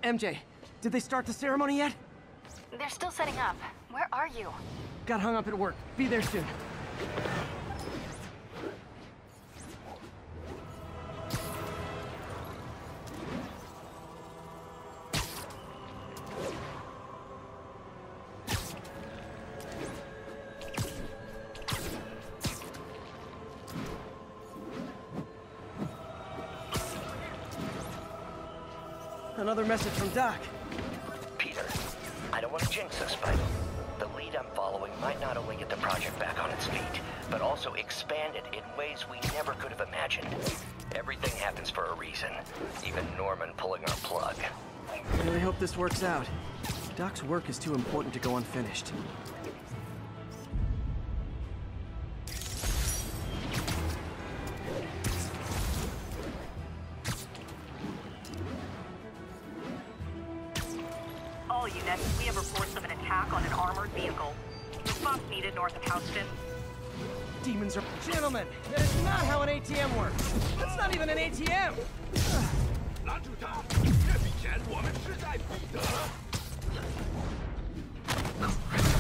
MJ, did they start the ceremony yet? They're still setting up. Where are you? Got hung up at work. Be there soon. Another message from Doc. Peter, I don't want to jinx us, but the lead I'm following might not only get the project back on its feet, but also expand it in ways we never could have imagined. Everything happens for a reason, even Norman pulling our plug. I really hope this works out. Doc's work is too important to go unfinished. All units, we have reports of an attack on an armored vehicle. Response needed north of Houston. Demons are... Gentlemen, that is not how an ATM works. That's not even an ATM! 拦住他！这笔钱我们势在必得。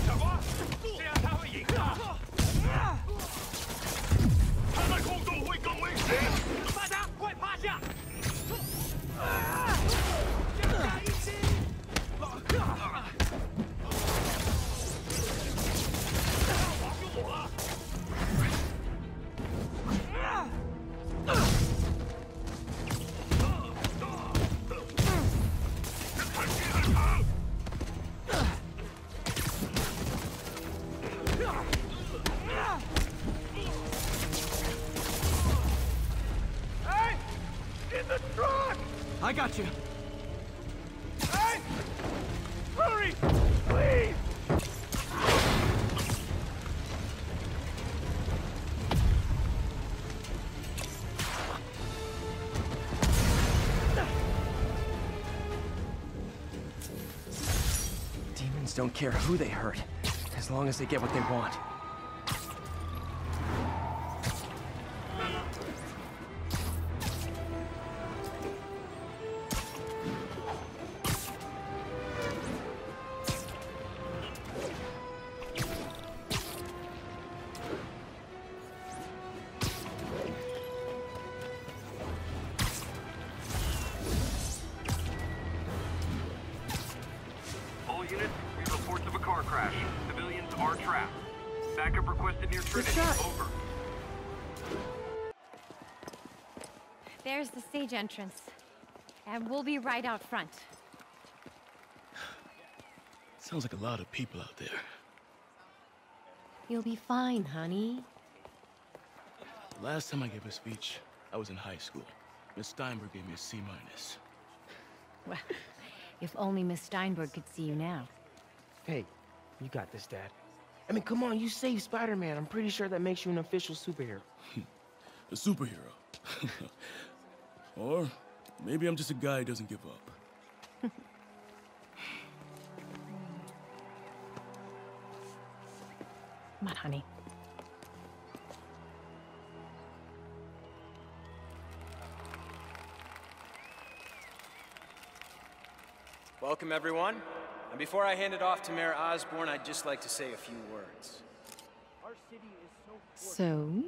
小光，这样他会赢的。他在空中会更危险。大家快趴下！先下一击！王用我了！ I got you. Hey! Hurry! Please! Demons don't care who they hurt, as long as they get what they want. Units, we have reports of a car crash. Civilians are trapped. Backup requested near Trinity. Over. There's the stage entrance. And we'll be right out front. Sounds like a lot of people out there. You'll be fine, honey. The last time I gave a speech, I was in high school. Miss Steinberg gave me a C-. Well, if only Miss Steinberg could see you now. Hey, you got this, Dad. I mean, come on, you saved Spider-Man. I'm pretty sure that makes you an official superhero. A superhero. Or maybe I'm just a guy who doesn't give up. Come on, honey. Welcome, everyone. And before I hand it off to Mayor Osborn, I'd just like to say a few words. So?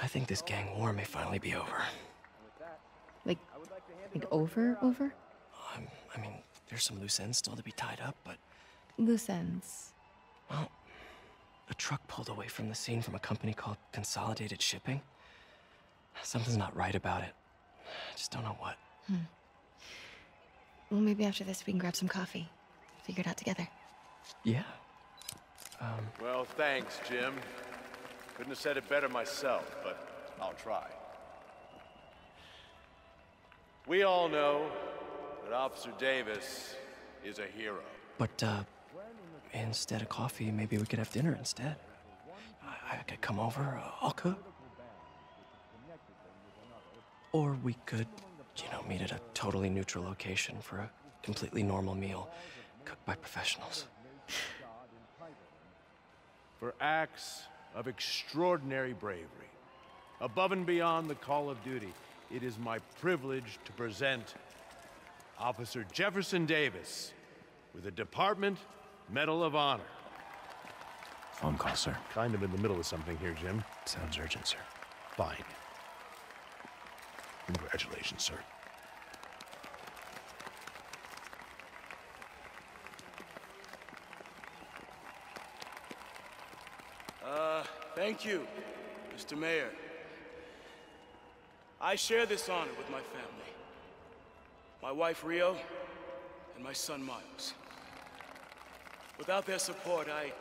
I think this gang war may finally be over. Like over? I mean, there's some loose ends still to be tied up, but... Loose ends. Well, a truck pulled away from the scene from a company called Consolidated Shipping. Something's not right about it. I just don't know what. Well, maybe after this we can grab some coffee. Figure it out together. Yeah. Well, thanks, Jim. Couldn't have said it better myself, but I'll try. We all know that Officer Davis is a hero. But, instead of coffee, maybe we could have dinner instead. I could come over, I'll cook. Or we could, meet at a totally neutral location for a completely normal meal, cooked by professionals. For acts of extraordinary bravery, above and beyond the call of duty, it is my privilege to present Officer Jefferson Davis, with the Department Medal of Honor. Phone call, sir. Kind of in the middle of something here, Jim. Sounds urgent, sir. Fine. Congratulations, sir. Thank you, Mr. Mayor. I share this honor with my family. My wife, Rio, and my son, Miles. Without their support, I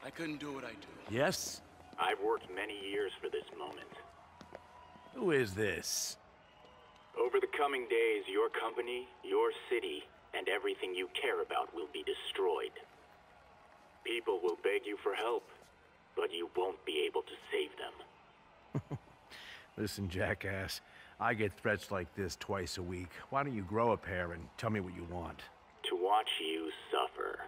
couldn't do what I do. Yes? I've worked many years for this moment. Who is this? Over the coming days, your company, your city, and everything you care about will be destroyed. People will beg you for help, but you won't be able to save them. Listen, jackass, I get threats like this twice a week. Why don't you grow a pair and tell me what you want? To watch you suffer.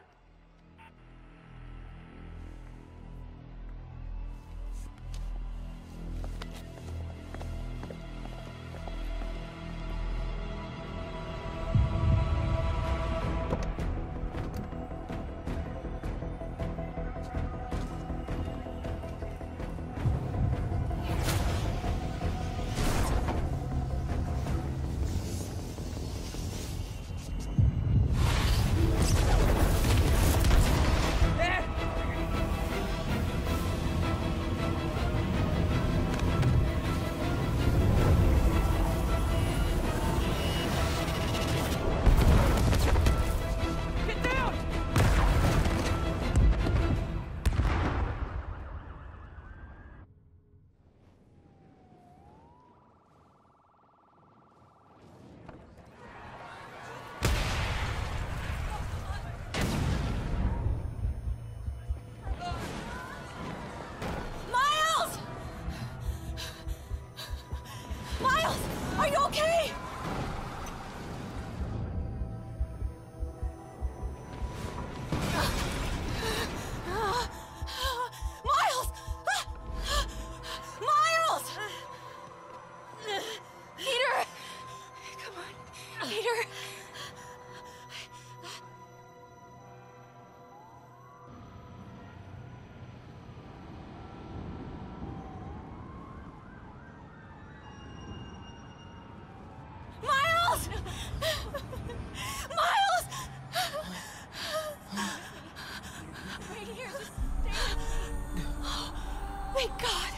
Are you okay? Miles! Miles! Peter! Come on, Peter. Miles! Miles! Right here, just stay with me. Oh, thank God.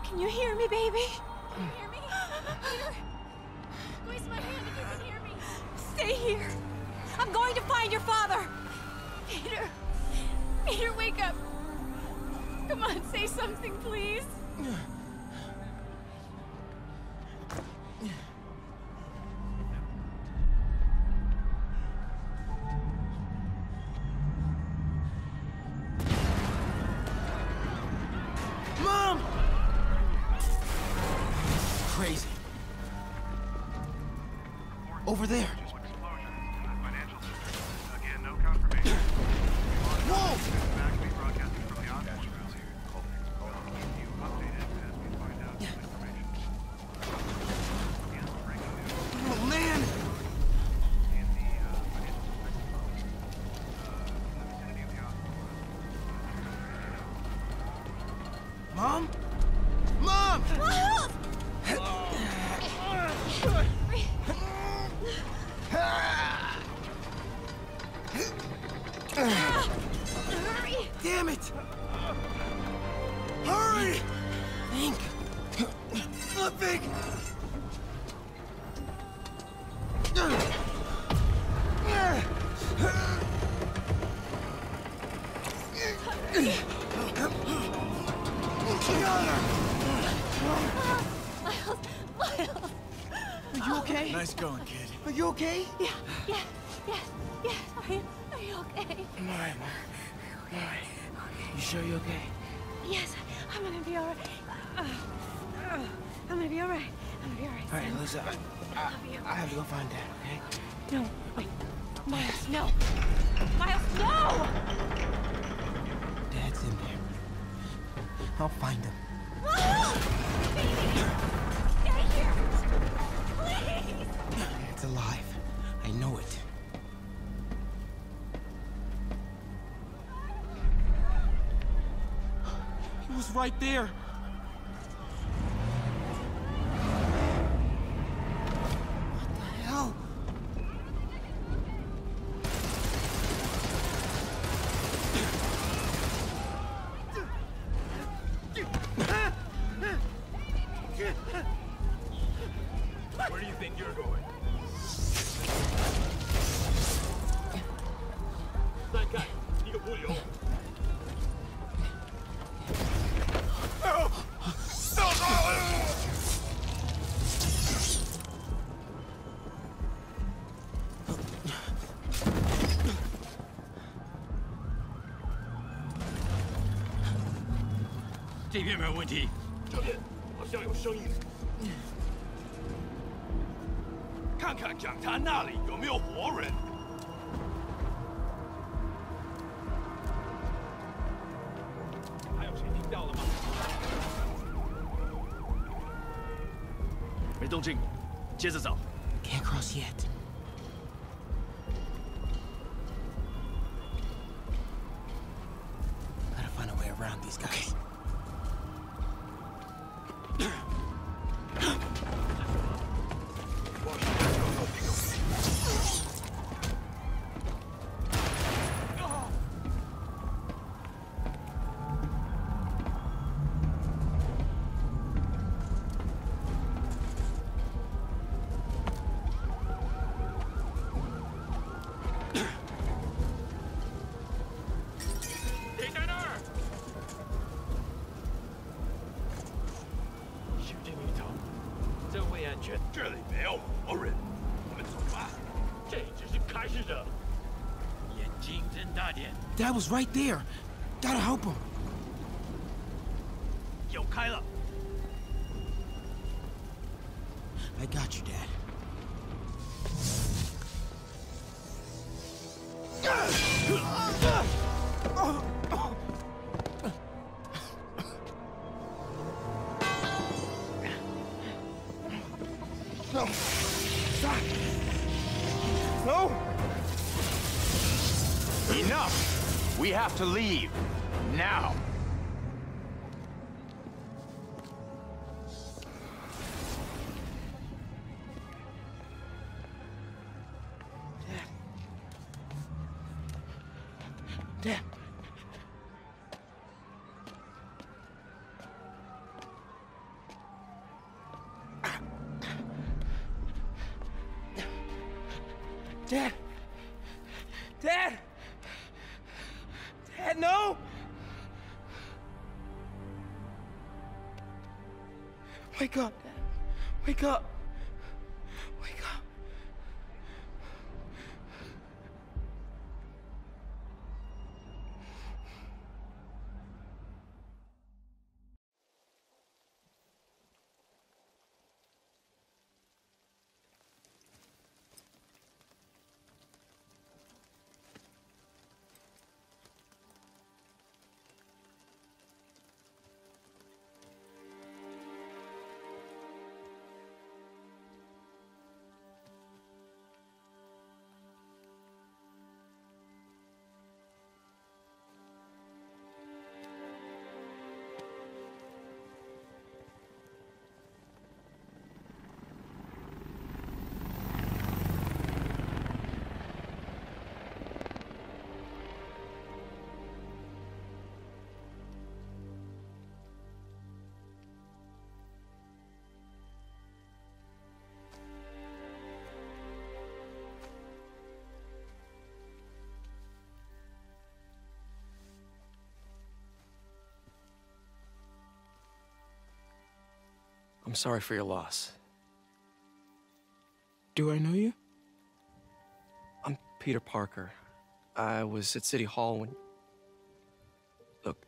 Can you hear me, baby? Can you hear me? Peter, squeeze my hand if you can hear me. Stay here. I'm going to find your father. Peter. Peter, wake up. Come on, say something, please. Mom! Crazy. Over there. Again, no confirmation. Whoa! Back to be broadcasting from the office room here. We'll keep you updated as we find out some information. And breaking news Oh, man! in the financial sector. In the vicinity of the hospital. Mom? Mom! Miles! Hurry! Damn it! Hurry! Think. Flipping! Miles! Are you okay? Nice going, kid. Are you okay? Yeah. Are you okay? I'm alright, Mom. I'm alright. You sure you're okay? Yes, I'm gonna be alright. I'm gonna be alright. I'm gonna be alright. Alright, listen. I have to go find Dad, okay? No, wait. Miles, no. Miles, no! Dad's in there. I'll find him. Miles! Baby! Stay here! Please! It's alive. I know it. He was right there. What the hell? Where do you think you're going? 再看一个物流。这边没有问题。这边好像有声音。看看讲坛那里有没有活人。还有谁听到了吗？没动静，接着找。Can't cross yet. Gotta find a way around these guys. Dad was right there. Gotta help him. 有开了。 I got you, Dad. No. Stop. No. Enough! We have to leave. Now! Dad. Dad. Dad. Dad, no. Wake up, Dad. Wake up. Wake up. I'm sorry for your loss. Do I know you? I'm Peter Parker. I was at City Hall when... Look,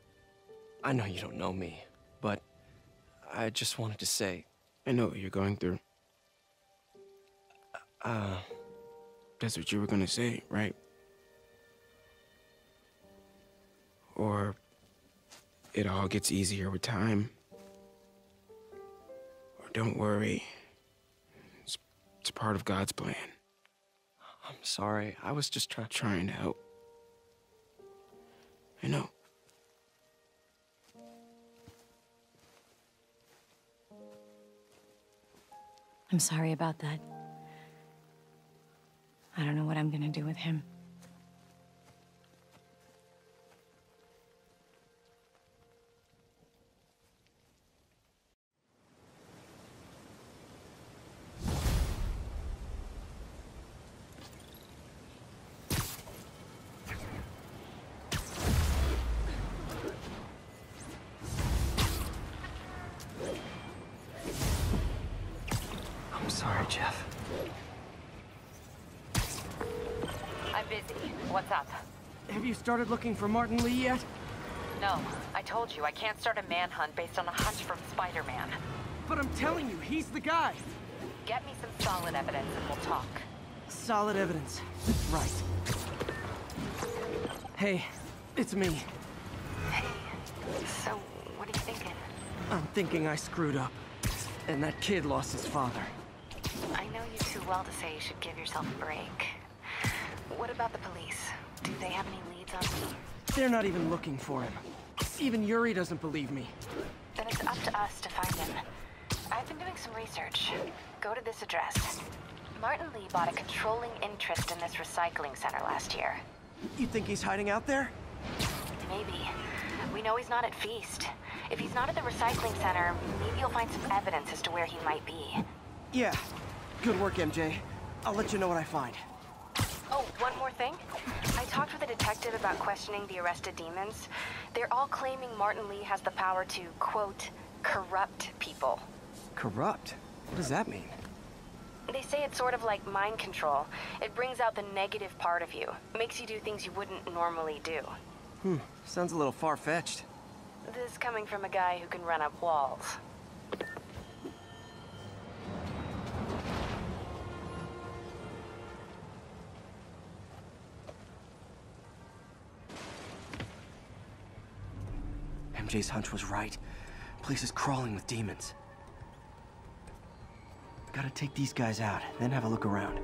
I know you don't know me, but I just wanted to say... I know what you're going through. That's what you were gonna say, right? Or it all gets easier with time. Or don't worry. It's It's part of God's plan. I'm sorry. I was just Trying to help. I know. I'm sorry about that. I don't know what I'm gonna do with him. I'm sorry, Jeff. I'm busy. What's up? Have you started looking for Martin Lee yet? No, I told you I can't start a manhunt based on a hunch from Spider-Man. But I'm telling you, he's the guy. Get me some solid evidence and we'll talk. Solid evidence. Right. Hey, it's me. Hey, so what are you thinking? I'm thinking I screwed up. And that kid lost his father. I know you too well to say you should give yourself a break. What about the police? Do they have any leads on me? They're not even looking for him. Even Yuri doesn't believe me. Then it's up to us to find him. I've been doing some research. Go to this address. Martin Lee bought a controlling interest in this recycling center last year. You think he's hiding out there? Maybe. We know he's not at Feast. If he's not at the recycling center, maybe you'll find some evidence as to where he might be. Yeah. Good work, MJ. I'll let you know what I find. Oh, one more thing. I talked with a detective about questioning the arrested demons. They're all claiming Martin Lee has the power to, quote, corrupt people. Corrupt? What does that mean? They say it's sort of like mind control. It brings out the negative part of you. Makes you do things you wouldn't normally do. Sounds a little far-fetched. This coming from a guy who can run up walls. MJ's hunch was right. Place is crawling with demons. Gotta take these guys out, then have a look around.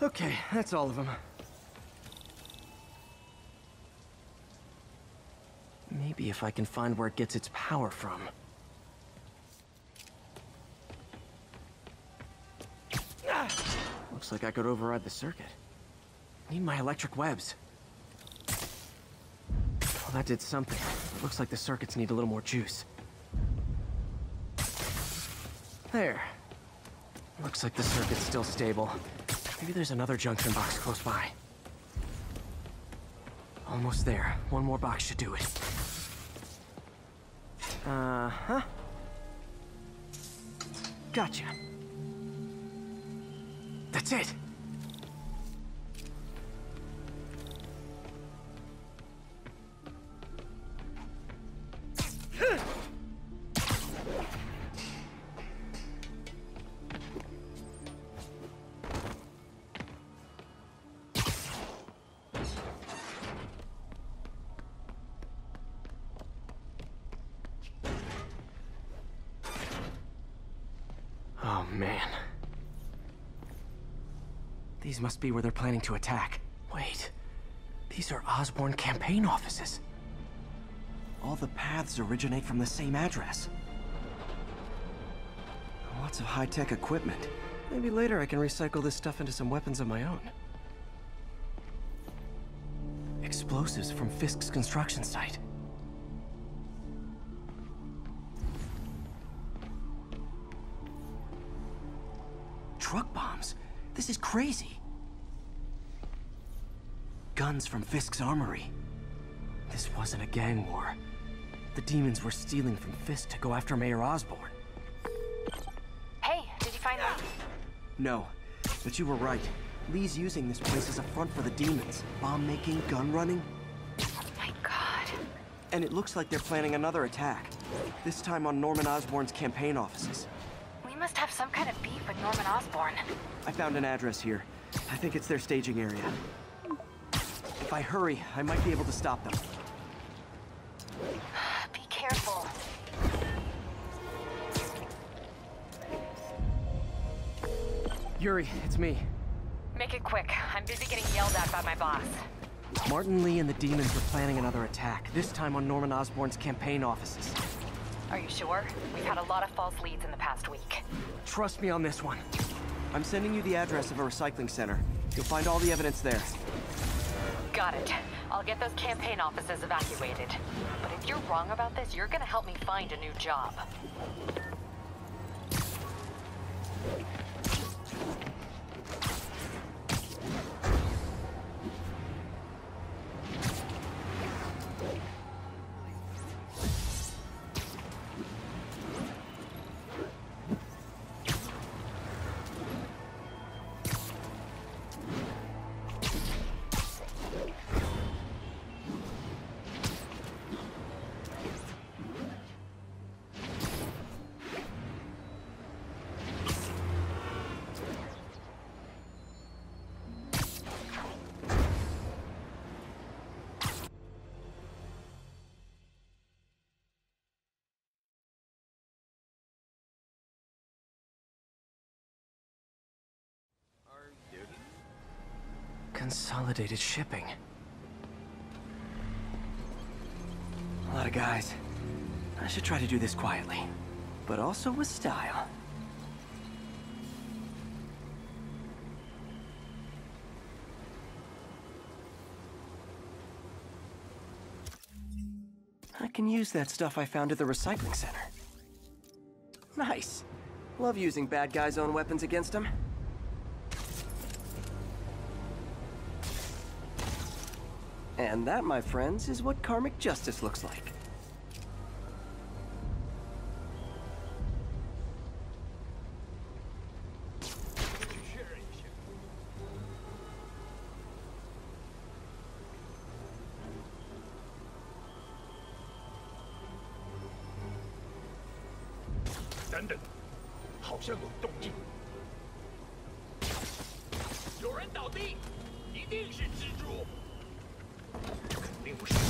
Okay, that's all of them. Maybe if I can find where it gets its power from. Looks like I could override the circuit. Need my electric webs. Well, that did something. Looks like the circuits need a little more juice. There. Looks like the circuit's still stable. Maybe there's another junction box close by. Almost there. One more box should do it. Uh-huh. Gotcha. That's it! man. These must be where they're planning to attack. Wait, these are Osborn campaign offices. All the paths originate from the same address. Lots of high-tech equipment. Maybe later I can recycle this stuff into some weapons of my own. Explosives from Fisk's construction site. Truck bombs? This is crazy. Guns from Fisk's armory. This wasn't a gang war. The demons were stealing from Fisk to go after Mayor Osborn. Hey, did you find Lee? No, but you were right. Lee's using this place as a front for the demons. Bomb-making, gun-running. Oh my god. And it looks like they're planning another attack. This time on Norman Osborn's campaign offices. We must have some kind of beef with Norman Osborn. I found an address here. I think it's their staging area. If I hurry, I might be able to stop them. Be careful. Yuri, it's me. Make it quick. I'm busy getting yelled at by my boss. Martin Lee and the demons are planning another attack, this time on Norman Osborn's campaign offices. Are you sure? We've had a lot of false leads in the past week. Trust me on this one. I'm sending you the address of a recycling center. You'll find all the evidence there. Got it. I'll get those campaign offices evacuated. But if you're wrong about this, you're gonna help me find a new job. Consolidated shipping. A lot of guys. I should try to do this quietly, but also with style. I can use that stuff I found at the recycling center. Nice. Love using bad guys' own weapons against them. And that, my friends, is what karmic justice looks like.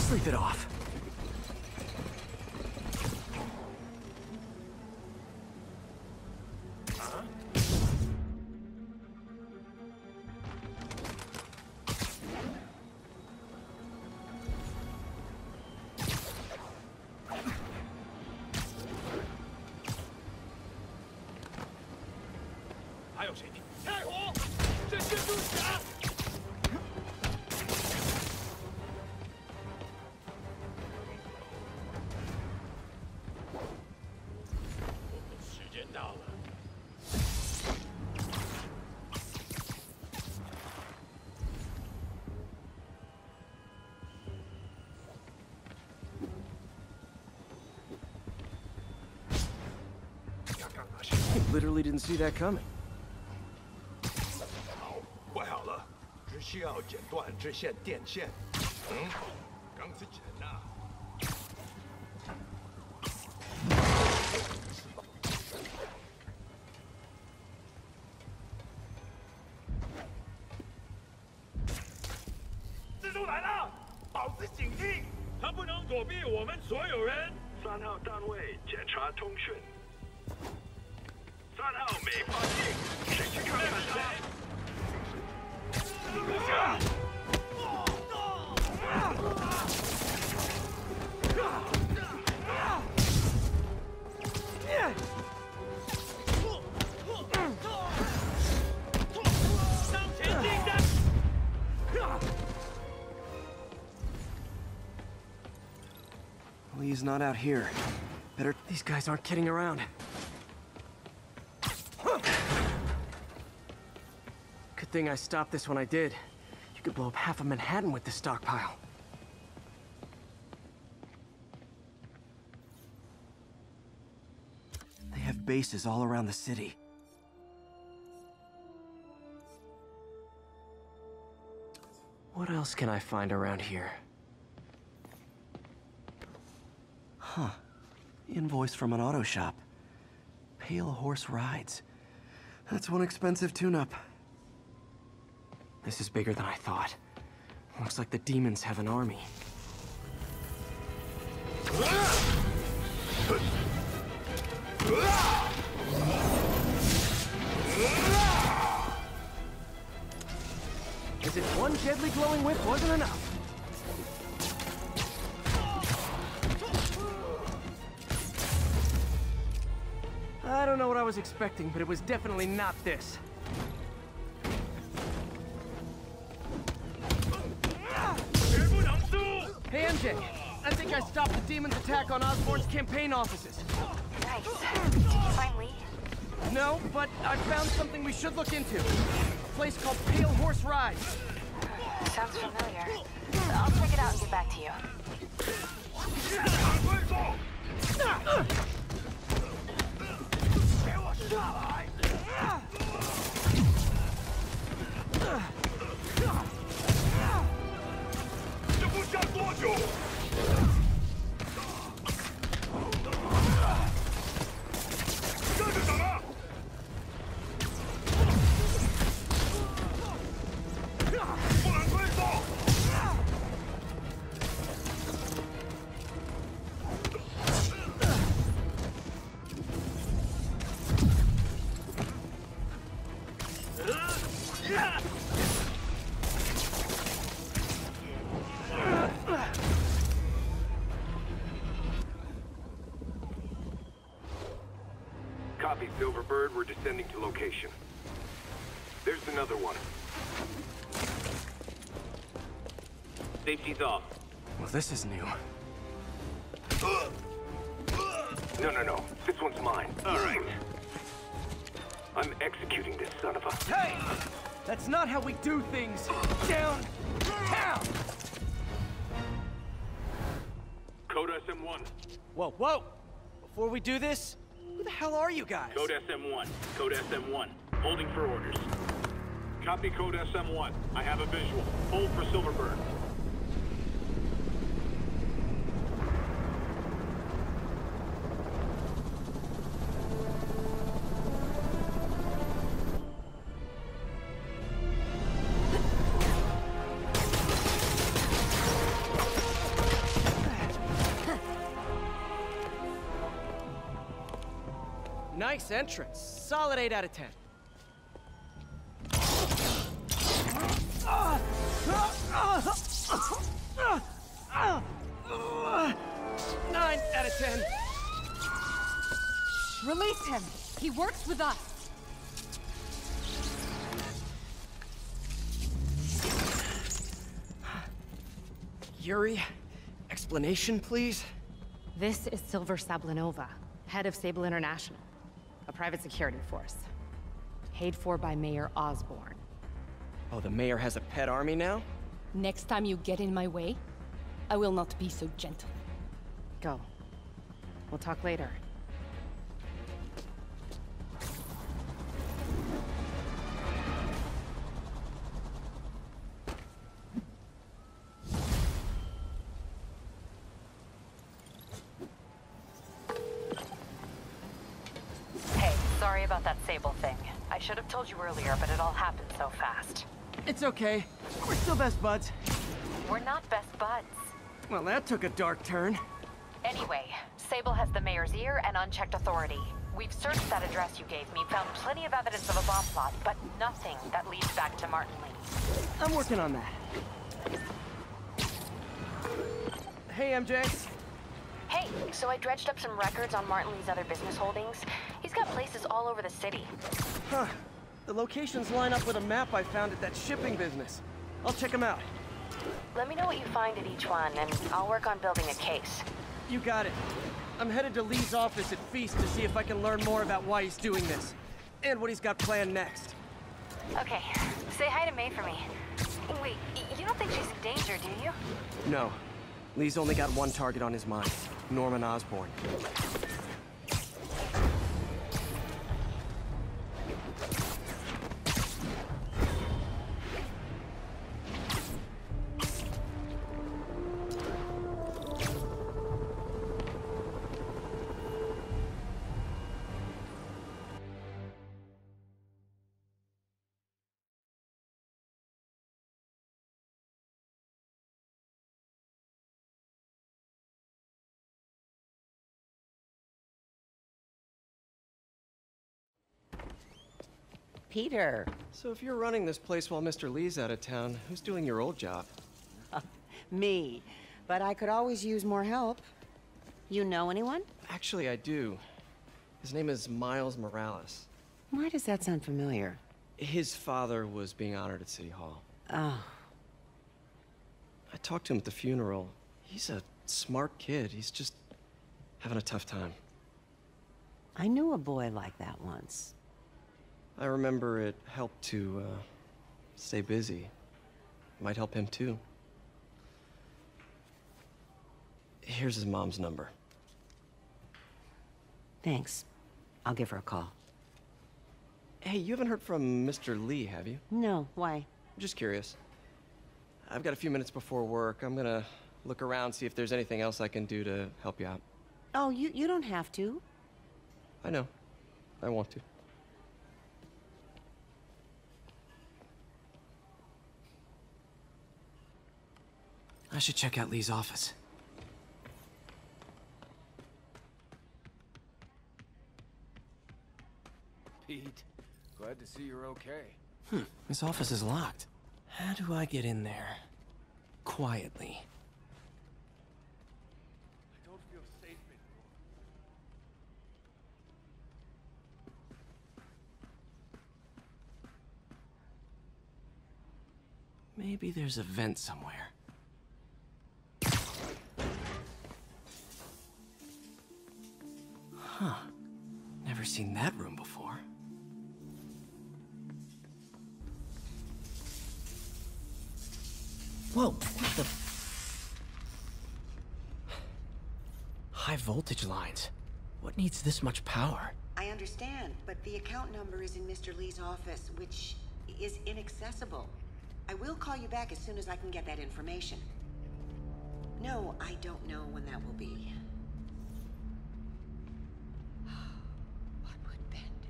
Sleep it off. Literally didn't see that coming. 怪好了，只需要剪断支线电线。钢丝沉呐。蜘蛛来了，保持警惕，他不能躲避我们所有人。3号单位检查通讯。Lee's not out here. Better... These guys aren't kidding around. Good thing I stopped this when I did. You could blow up half of Manhattan with this stockpile. They have bases all around the city. What else can I find around here? Huh. Invoice from an auto shop. Pale Horse Rides. That's one expensive tune-up. This is bigger than I thought. Looks like the demons have an army. Is it one deadly glowing whip wasn't enough? I don't know what I was expecting, but it was definitely not this. Hey, MJ. I think I stopped the demons' attack on Osborn's campaign offices. Nice. Did you find Lee? No, but I found something we should look into. A place called Pale Horse Rides. Sounds familiar. I'll check it out and get back to you. Copy, Silverbird. We're descending to location. There's another one. Safety's off. Well, this is new. No. This one's mine. All right. I'm executing this son of a... Hey! That's not how we do things! Down! Down! Code SM-1. Whoa! Before we do this, who the hell are you guys? Code SM-1. Code SM-1. Holding for orders. Copy Code SM-1. I have a visual. Hold for Silverbird. Nice entrance. Solid 8 out of 10. 9 out of 10. Release him. He works with us. Yuri, explanation, please? This is Silver Sablinova, head of Sable International, a private security force. Paid for by Mayor Osborn. Oh, the mayor has a pet army now? Next time you get in my way, I will not be so gentle. Go. We'll talk later. Hey, sorry about that Sable thing. I should have told you earlier, but it all happened so fast. It's okay. We're still best buds. We're not best buds. Well, that took a dark turn. Anyway, Sable has the mayor's ear and unchecked authority. We've searched that address you gave me, found plenty of evidence of a bomb plot, but nothing that leads back to Martin Lee. I'm working on that. Hey, MJ. Hey, so I dredged up some records on Martin Lee's other business holdings. He's got places all over the city. Huh. The locations line up with a map I found at that shipping business. I'll check them out. Let me know what you find at each one, and I'll work on building a case. You got it. I'm headed to Lee's office at Feast to see if I can learn more about why he's doing this. And what he's got planned next. Okay, say hi to May for me. Wait, you don't think she's in danger, do you? No. Lee's only got one target on his mind. Norman Osborn. Peter. So if you're running this place while Mr. Lee's out of town, who's doing your old job? Me. But I could always use more help. You know anyone? Actually, I do. His name is Miles Morales. Why does that sound familiar? His father was being honored at City Hall. Oh. I talked to him at the funeral. He's a smart kid. He's just having a tough time. I knew a boy like that once. I remember it helped to, stay busy. Might help him, too. Here's his mom's number. Thanks. I'll give her a call. Hey, you haven't heard from Mr. Lee, have you? No, why? Just curious. I've got a few minutes before work. I'm gonna look around, see if there's anything else I can do to help you out. Oh, you don't have to. I know. I want to. I should check out Lee's office. Pete, glad to see you're okay. His office is locked. How do I get in there? Quietly. I don't feel safe anymore. Maybe there's a vent somewhere. Huh. Never seen that room before. Whoa, what the... High voltage lines. What needs this much power? I understand, but the account number is in Mr. Lee's office, which is inaccessible. I will call you back as soon as I can get that information. No, I don't know when that will be. What would Ben do?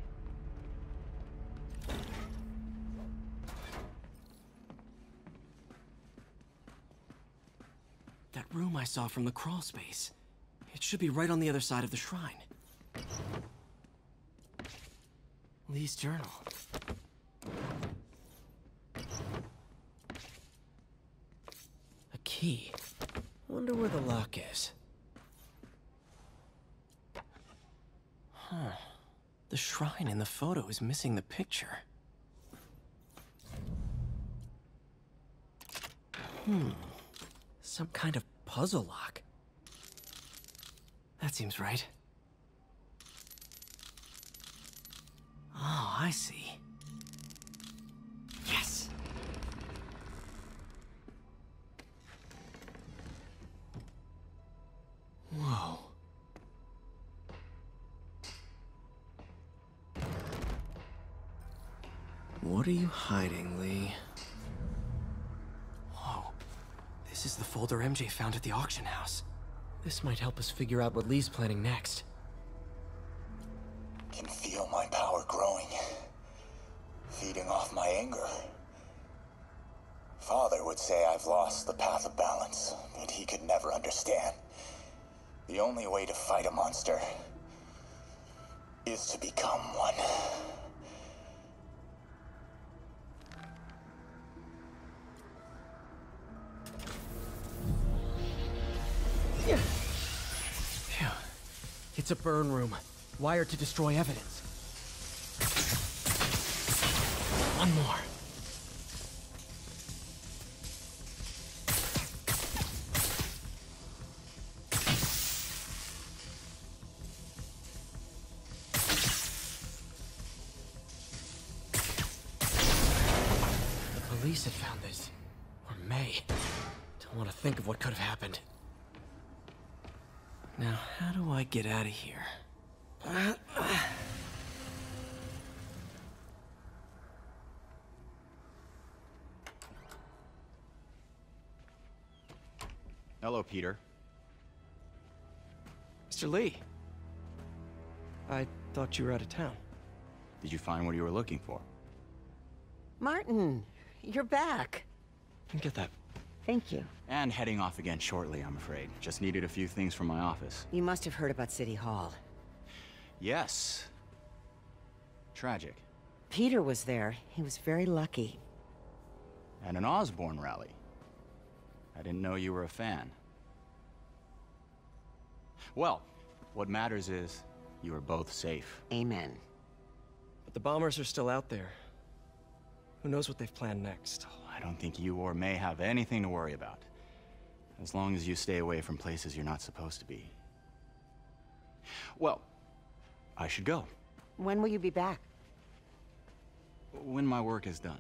That room I saw from the crawl space. It should be right on the other side of the shrine. Lee's journal. A key. Wonder where the lock is. Huh. The shrine in the photo is missing the picture. Some kind of puzzle lock. That seems right. Oh, I see. Yes! Whoa. What are you hiding, Lee? Whoa. This is the folder MJ found at the auction house. This might help us figure out what Lee's planning next. Can feel my power growing, feeding off my anger. Father would say I've lost the path of balance, but he could never understand. The only way to fight a monster is to become one. Phew. It's a burn room, wired to destroy evidence. One more. The police had found this. Or may. Don't want to think of what could have happened. Now, how do I get out of here? Hello, Peter. Mr. Lee. I thought you were out of town. Did you find what you were looking for? Martin, you're back. Didn't get that. Thank you. And heading off again shortly, I'm afraid. Just needed a few things from my office. You must have heard about City Hall. Yes. Tragic. Peter was there. He was very lucky. At an Osborn rally. I didn't know you were a fan. Well, what matters is you are both safe. Amen. But the bombers are still out there. Who knows what they've planned next? I don't think you or May have anything to worry about. As long as you stay away from places you're not supposed to be. Well, I should go. When will you be back? When my work is done.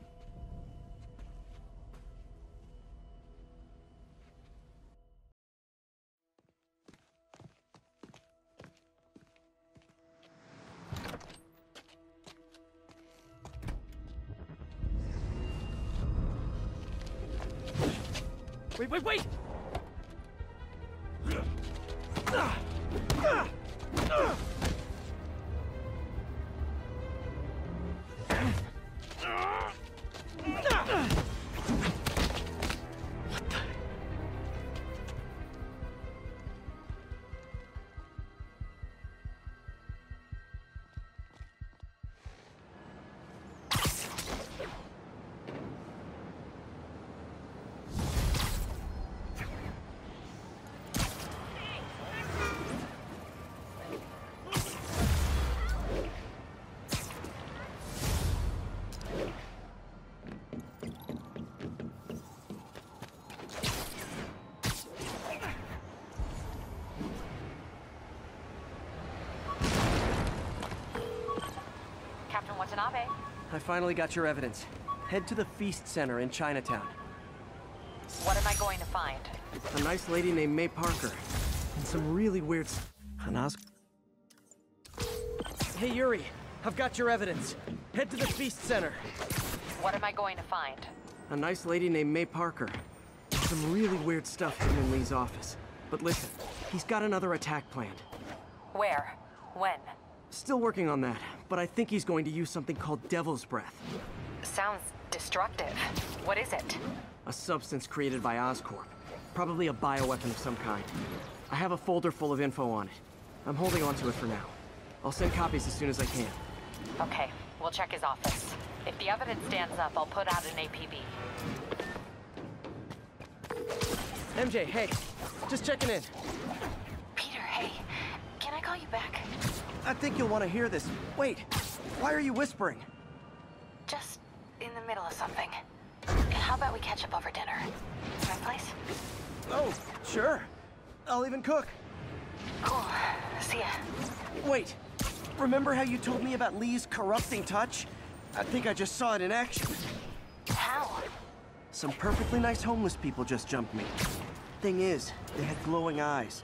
Wait, wait! I finally got your evidence. Head to the Feast Center in Chinatown. What am I going to find? A nice lady named May Parker. And some really weird... Hey, Yuri. I've got your evidence. Head to the Feast Center. What am I going to find? A nice lady named May Parker. And some really weird stuff hidden in Lee's office. But listen, he's got another attack planned. Where? When? Still working on that, but I think he's going to use something called Devil's Breath. Sounds destructive. What is it? A substance created by Oscorp. Probably a bioweapon of some kind. I have a folder full of info on it. I'm holding on to it for now. I'll send copies as soon as I can. Okay, we'll check his office. If the evidence stands up, I'll put out an APB. MJ, hey. Just checking in. Peter, hey. Can I call you back? I think you'll want to hear this. Wait, why are you whispering? Just in the middle of something. How about we catch up over dinner? My place? Oh, sure. I'll even cook. Cool. See ya. Wait, remember how you told me about Lee's corrupting touch? I think I just saw it in action. How? Some perfectly nice homeless people just jumped me. Thing is, they had glowing eyes.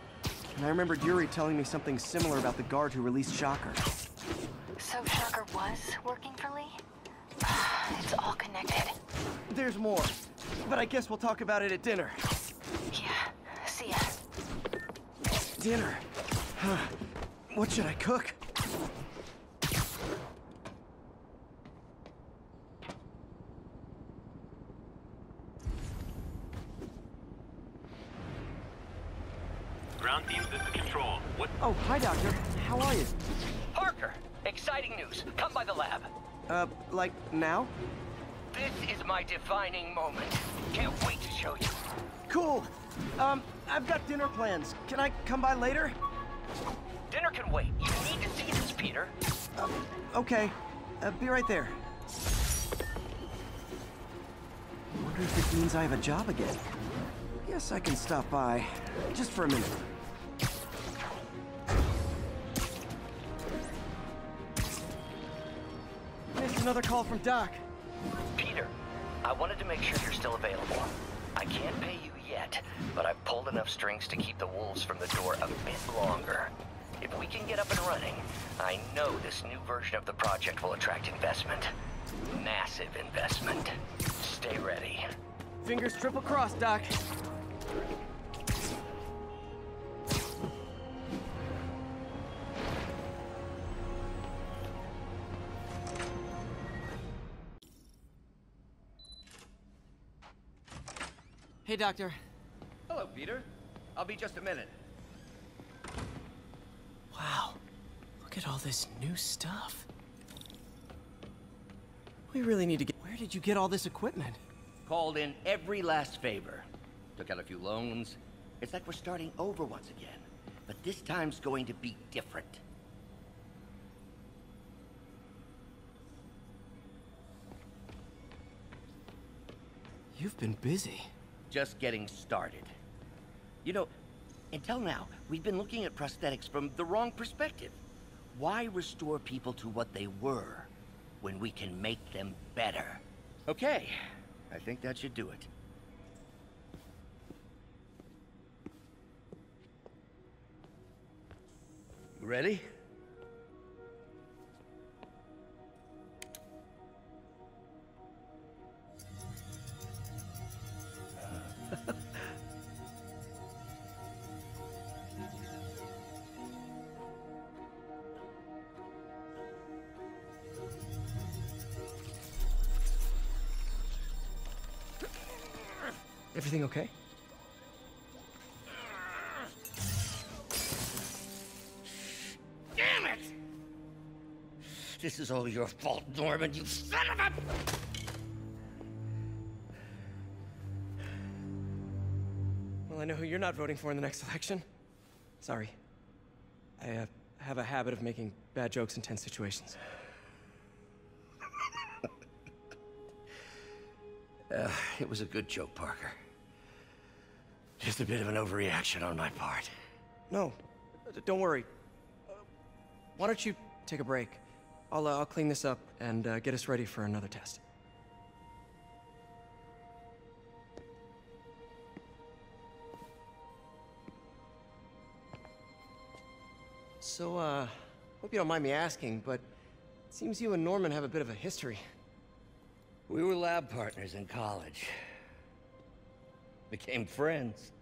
And I remembered Yuri telling me something similar about the guard who released Shocker. So Shocker was working for Lee? It's all connected. There's more, but I guess we'll talk about it at dinner. Yeah, see ya. Dinner? Huh. What should I cook? Ground team, this is Control. What? Oh, hi, Doctor. How are you? Parker, Exciting news. Come by the lab. Like now? This is my defining moment. Can't wait to show you. Cool. I've got dinner plans. Can I come by later? Dinner can wait. You need to see this, Peter. Okay. Be right there. Wonder if it means I have a job again. Guess I can stop by. Just for a minute. Missed another call from Doc. Peter, I wanted to make sure you're still available. I can't pay you yet, but I've pulled enough strings to keep the wolves from the door a bit longer. If we can get up and running, I know this new version of the project will attract investment. Massive investment. Stay ready. Fingers triple crossed, Doc. Hey, Doctor. Hello, Peter. I'll be just a minute. Wow. Look at all this new stuff. We really need to get... Where did you get all this equipment? Called in every last favor. Took out a few loans. It's like we're starting over once again. But this time's going to be different. You've been busy. Just getting started. You know, until now, we've been looking at prosthetics from the wrong perspective. Why restore people to what they were when we can make them better? Okay, I think that should do it. You ready? Everything okay? Damn it! This is all your fault, Norman, you son of a... Well, I know who you're not voting for in the next election. Sorry. I have a habit of making bad jokes in tense situations. It was a good joke, Parker. Just a bit of an overreaction on my part. No, don't worry. Why don't you take a break? I'll clean this up and get us ready for another test. So, hope you don't mind me asking, but it seems you and Norman have a bit of a history. We were lab partners in college. Became friends.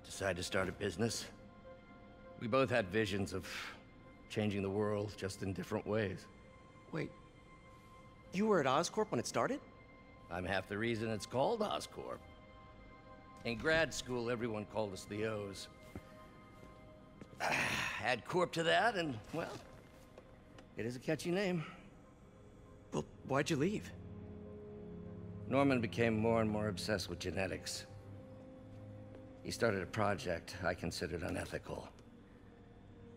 Decided to start a business. We both had visions of changing the world, just in different ways. Wait, you were at Oscorp when it started? I'm half the reason it's called Oscorp. In grad school, everyone called us the O's. Add Corp to that, and, well, it is a catchy name. Well, why'd you leave? Norman became more and more obsessed with genetics. He started a project I considered unethical.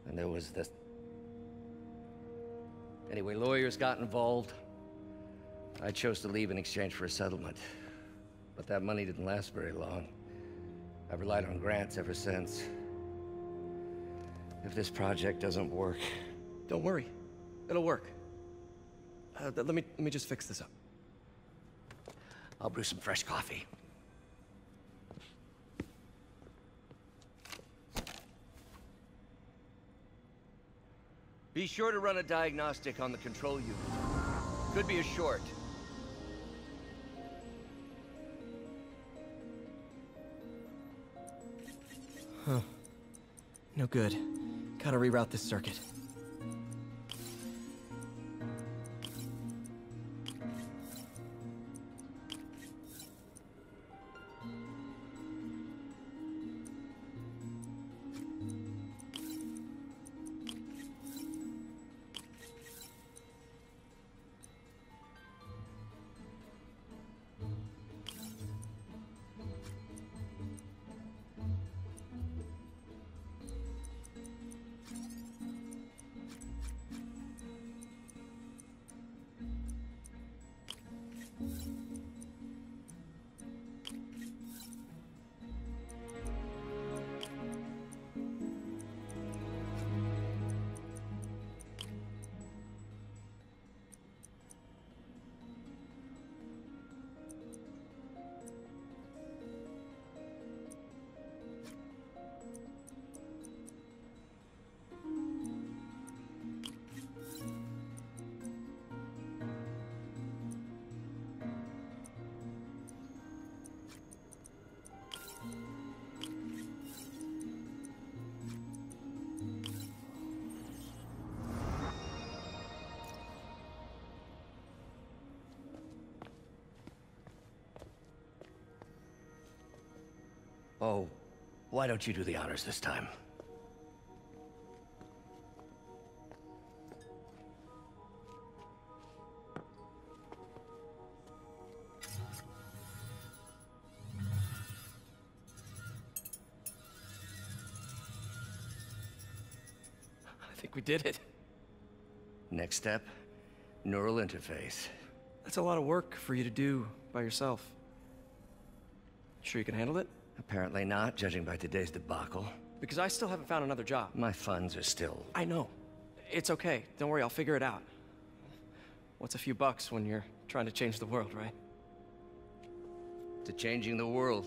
And there was this... Anyway, lawyers got involved. I chose to leave in exchange for a settlement. But that money didn't last very long. I've relied on grants ever since. If this project doesn't work... Don't worry. It'll work. Let me just fix this up. I'll brew some fresh coffee. Be sure to run a diagnostic on the control unit. Could be a short. Huh. No good. Gotta reroute this circuit. Oh, why don't you do the honors this time? I think we did it. Next step, neural interface. That's a lot of work for you to do by yourself. Sure you can handle it? Apparently not, judging by today's debacle. Because I still haven't found another job. My funds are still... I know. It's okay. Don't worry, I'll figure it out. What's a few bucks when you're trying to change the world, right? To changing the world.